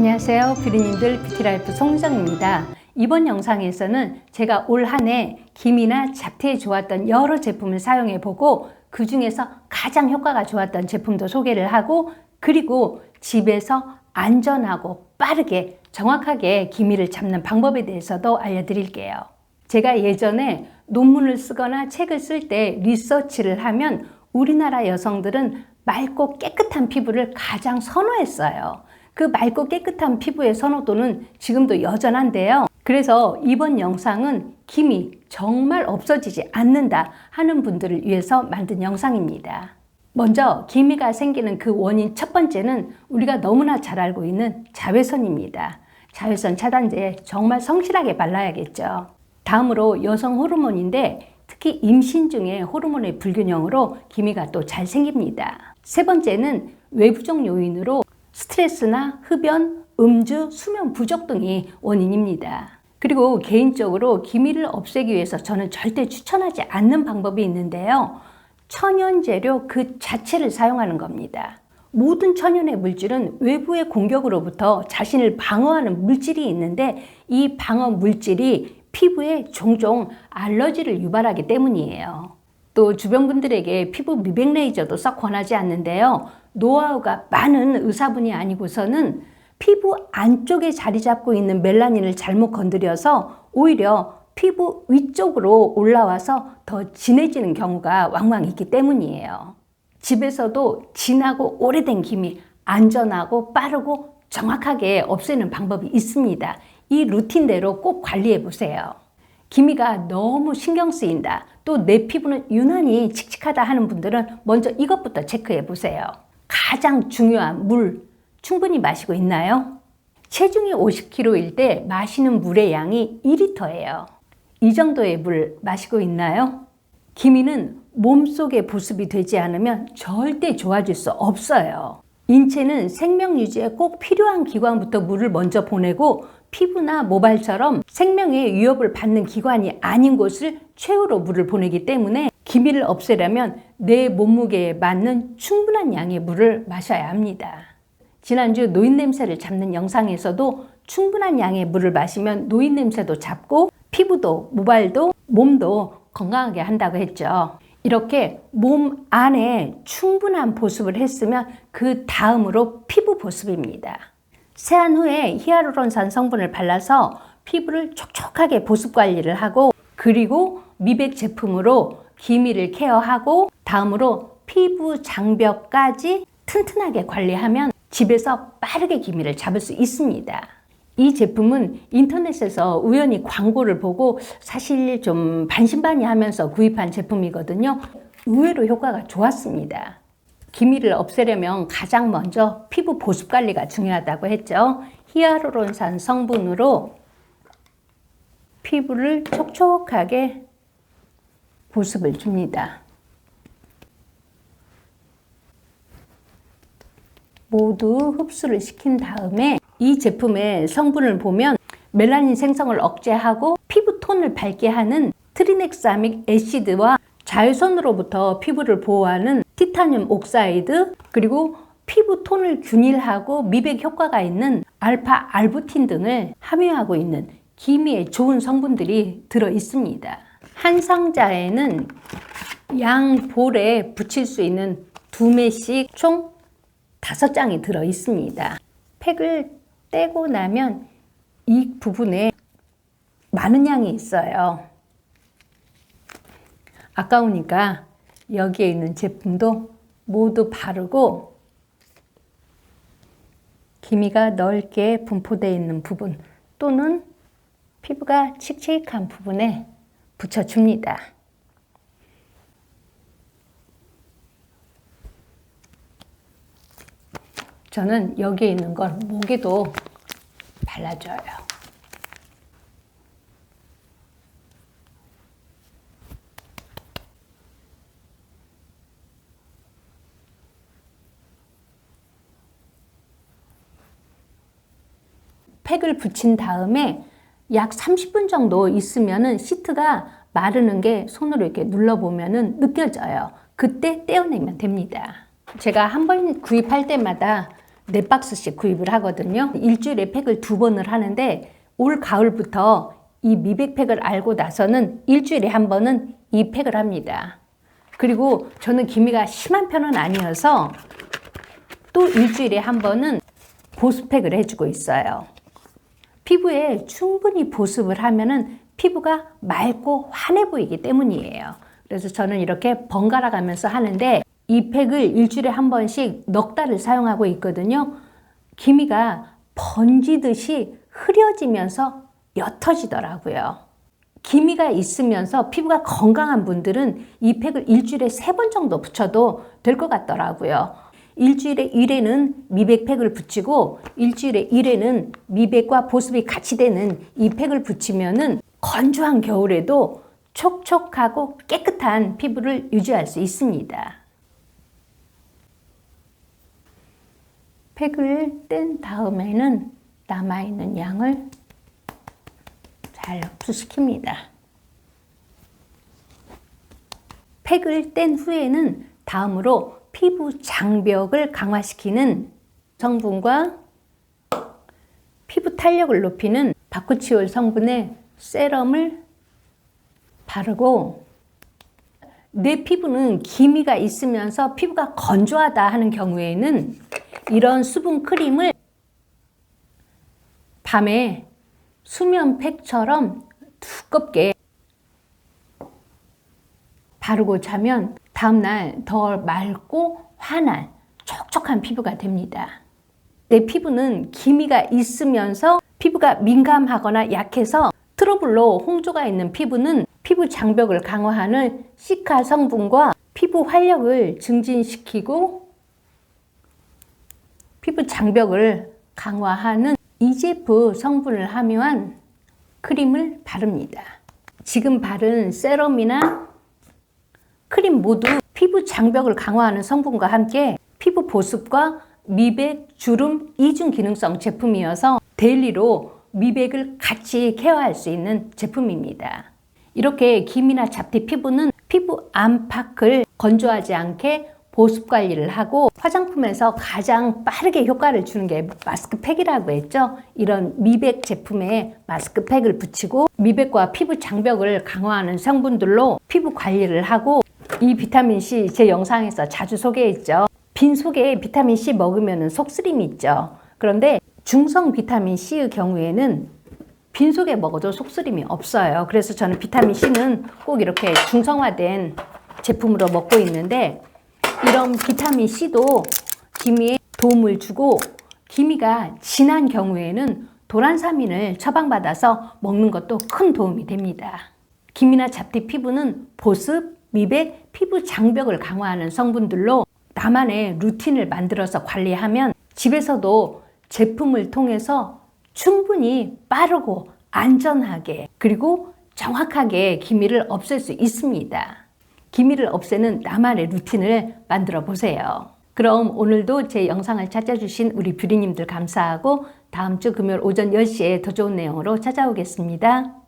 안녕하세요. 뷰티님들 뷰티라이프 송정입니다. 이번 영상에서는 제가 올 한 해 기미나 잡티에 좋았던 여러 제품을 사용해보고 그 중에서 가장 효과가 좋았던 제품도 소개를 하고, 그리고 집에서 안전하고 빠르게 정확하게 기미를 잡는 방법에 대해서도 알려드릴게요. 제가 예전에 논문을 쓰거나 책을 쓸 때 리서치를 하면 우리나라 여성들은 맑고 깨끗한 피부를 가장 선호했어요. 그 맑고 깨끗한 피부의 선호도는 지금도 여전한데요. 그래서 이번 영상은 기미 정말 없어지지 않는다 하는 분들을 위해서 만든 영상입니다. 먼저 기미가 생기는 그 원인 첫 번째는 우리가 너무나 잘 알고 있는 자외선입니다. 자외선 차단제 정말 성실하게 발라야겠죠. 다음으로 여성 호르몬인데 특히 임신 중에 호르몬의 불균형으로 기미가 또 잘 생깁니다. 세 번째는 외부적 요인으로 스트레스나 흡연, 음주, 수면 부족 등이 원인입니다. 그리고 개인적으로 기미를 없애기 위해서 저는 절대 추천하지 않는 방법이 있는데요. 천연 재료 그 자체를 사용하는 겁니다. 모든 천연의 물질은 외부의 공격으로부터 자신을 방어하는 물질이 있는데 이 방어 물질이 피부에 종종 알러지를 유발하기 때문이에요. 또 주변 분들에게 피부 미백 레이저도 썩 권하지 않는데요. 노하우가 많은 의사분이 아니고서는 피부 안쪽에 자리 잡고 있는 멜라닌을 잘못 건드려서 오히려 피부 위쪽으로 올라와서 더 진해지는 경우가 왕왕 있기 때문이에요. 집에서도 진하고 오래된 기미, 안전하고 빠르고 정확하게 없애는 방법이 있습니다. 이 루틴대로 꼭 관리해 보세요. 기미가 너무 신경 쓰인다, 또 내 피부는 유난히 칙칙하다 하는 분들은 먼저 이것부터 체크해 보세요. 가장 중요한 물, 충분히 마시고 있나요? 체중이 50kg일 때 마시는 물의 양이 2리터예요. 이 정도의 물 마시고 있나요? 기미는 몸속에 보습이 되지 않으면 절대 좋아질 수 없어요. 인체는 생명 유지에 꼭 필요한 기관부터 물을 먼저 보내고 피부나 모발처럼 생명의 위협을 받는 기관이 아닌 곳을 최후로 물을 보내기 때문에 기미를 없애려면 내 몸무게에 맞는 충분한 양의 물을 마셔야 합니다. 지난주 노인냄새를 잡는 영상에서도 충분한 양의 물을 마시면 노인냄새도 잡고 피부도 모발도 몸도 건강하게 한다고 했죠. 이렇게 몸 안에 충분한 보습을 했으면 그 다음으로 피부 보습입니다. 세안 후에 히알루론산 성분을 발라서 피부를 촉촉하게 보습 관리를 하고, 그리고 미백 제품으로 기미를 케어하고, 다음으로 피부 장벽까지 튼튼하게 관리하면 집에서 빠르게 기미를 잡을 수 있습니다. 이 제품은 인터넷에서 우연히 광고를 보고 사실 좀 반신반의하면서 구입한 제품이거든요. 의외로 효과가 좋았습니다. 기미를 없애려면 가장 먼저 피부 보습 관리가 중요하다고 했죠. 히알루론산 성분으로 피부를 촉촉하게 보습을 줍니다. 모두 흡수를 시킨 다음에 이 제품의 성분을 보면 멜라닌 생성을 억제하고 피부 톤을 밝게 하는 트리넥사믹 애시드와 자외선으로부터 피부를 보호하는 티타늄 옥사이드, 그리고 피부 톤을 균일하고 미백 효과가 있는 알파 알부틴 등을 함유하고 있는 기미에 좋은 성분들이 들어 있습니다. 한 상자에는 양 볼에 붙일 수 있는 2매씩 총 5장이 들어 있습니다. 팩을 떼고 나면 이 부분에 많은 양이 있어요. 아까우니까 여기에 있는 제품도 모두 바르고 기미가 넓게 분포되어 있는 부분 또는 피부가 칙칙한 부분에 붙여줍니다. 저는 여기에 있는 걸 목에도 발라줘요. 팩을 붙인 다음에 약 30분 정도 있으면은 시트가 마르는 게 손으로 이렇게 눌러보면은 느껴져요. 그때 떼어내면 됩니다. 제가 한 번 구입할 때마다 4박스씩 구입을 하거든요. 일주일에 팩을 2번을 하는데 올 가을부터 이 미백팩을 알고 나서는 일주일에 한 번은 이 팩을 합니다. 그리고 저는 기미가 심한 편은 아니어서 또 일주일에 한 번은 보습팩을 해주고 있어요. 피부에 충분히 보습을 하면은 피부가 맑고 환해 보이기 때문이에요. 그래서 저는 이렇게 번갈아 가면서 하는데 이 팩을 일주일에 한 번씩 넉 달을 사용하고 있거든요. 기미가 번지듯이 흐려지면서 옅어지더라고요. 기미가 있으면서 피부가 건강한 분들은 이 팩을 일주일에 3번 정도 붙여도 될 것 같더라고요. 일주일에 1회는 미백팩을 붙이고 일주일에 1회는 미백과 보습이 같이 되는 이 팩을 붙이면은 건조한 겨울에도 촉촉하고 깨끗한 피부를 유지할 수 있습니다. 팩을 뗀 다음에는 남아있는 양을 잘 흡수시킵니다. 팩을 뗀 후에는 다음으로 피부 장벽을 강화시키는 성분과 피부 탄력을 높이는 바쿠치올 성분의 세럼을 바르고 내 피부는 기미가 있으면서 피부가 건조하다 하는 경우에는 이런 수분 크림을 밤에 수면팩처럼 두껍게 바르고 자면 다음날 더 맑고 환한 촉촉한 피부가 됩니다. 내 피부는 기미가 있으면서 피부가 민감하거나 약해서 트러블로 홍조가 있는 피부는 피부 장벽을 강화하는 시카 성분과 피부 활력을 증진시키고 피부 장벽을 강화하는 EGF 성분을 함유한 크림을 바릅니다. 지금 바른 세럼이나 크림 모두 피부 장벽을 강화하는 성분과 함께 피부 보습과 미백, 주름, 이중 기능성 제품이어서 데일리로 미백을 같이 케어할 수 있는 제품입니다. 이렇게 기미나 잡티 피부는 피부 안팎을 건조하지 않게 보습 관리를 하고 화장품에서 가장 빠르게 효과를 주는 게 마스크팩이라고 했죠. 이런 미백 제품에 마스크팩을 붙이고 미백과 피부 장벽을 강화하는 성분들로 피부 관리를 하고 이 비타민C 제 영상에서 자주 소개했죠. 빈속에 비타민C 먹으면 속쓰림이 있죠. 그런데 중성 비타민C의 경우에는 빈속에 먹어도 속쓰림이 없어요. 그래서 저는 비타민C는 꼭 이렇게 중성화된 제품으로 먹고 있는데 이런 비타민C도 기미에 도움을 주고 기미가 진한 경우에는 도란사민을 처방받아서 먹는 것도 큰 도움이 됩니다. 기미나 잡티 피부는 보습, 미백, 피부 장벽을 강화하는 성분들로 나만의 루틴을 만들어서 관리하면 집에서도 제품을 통해서 충분히 빠르고 안전하게 그리고 정확하게 기미를 없앨 수 있습니다. 기미를 없애는 나만의 루틴을 만들어 보세요. 그럼 오늘도 제 영상을 찾아주신 우리 뷰리님들 감사하고 다음 주 금요일 오전 10시에 더 좋은 내용으로 찾아오겠습니다.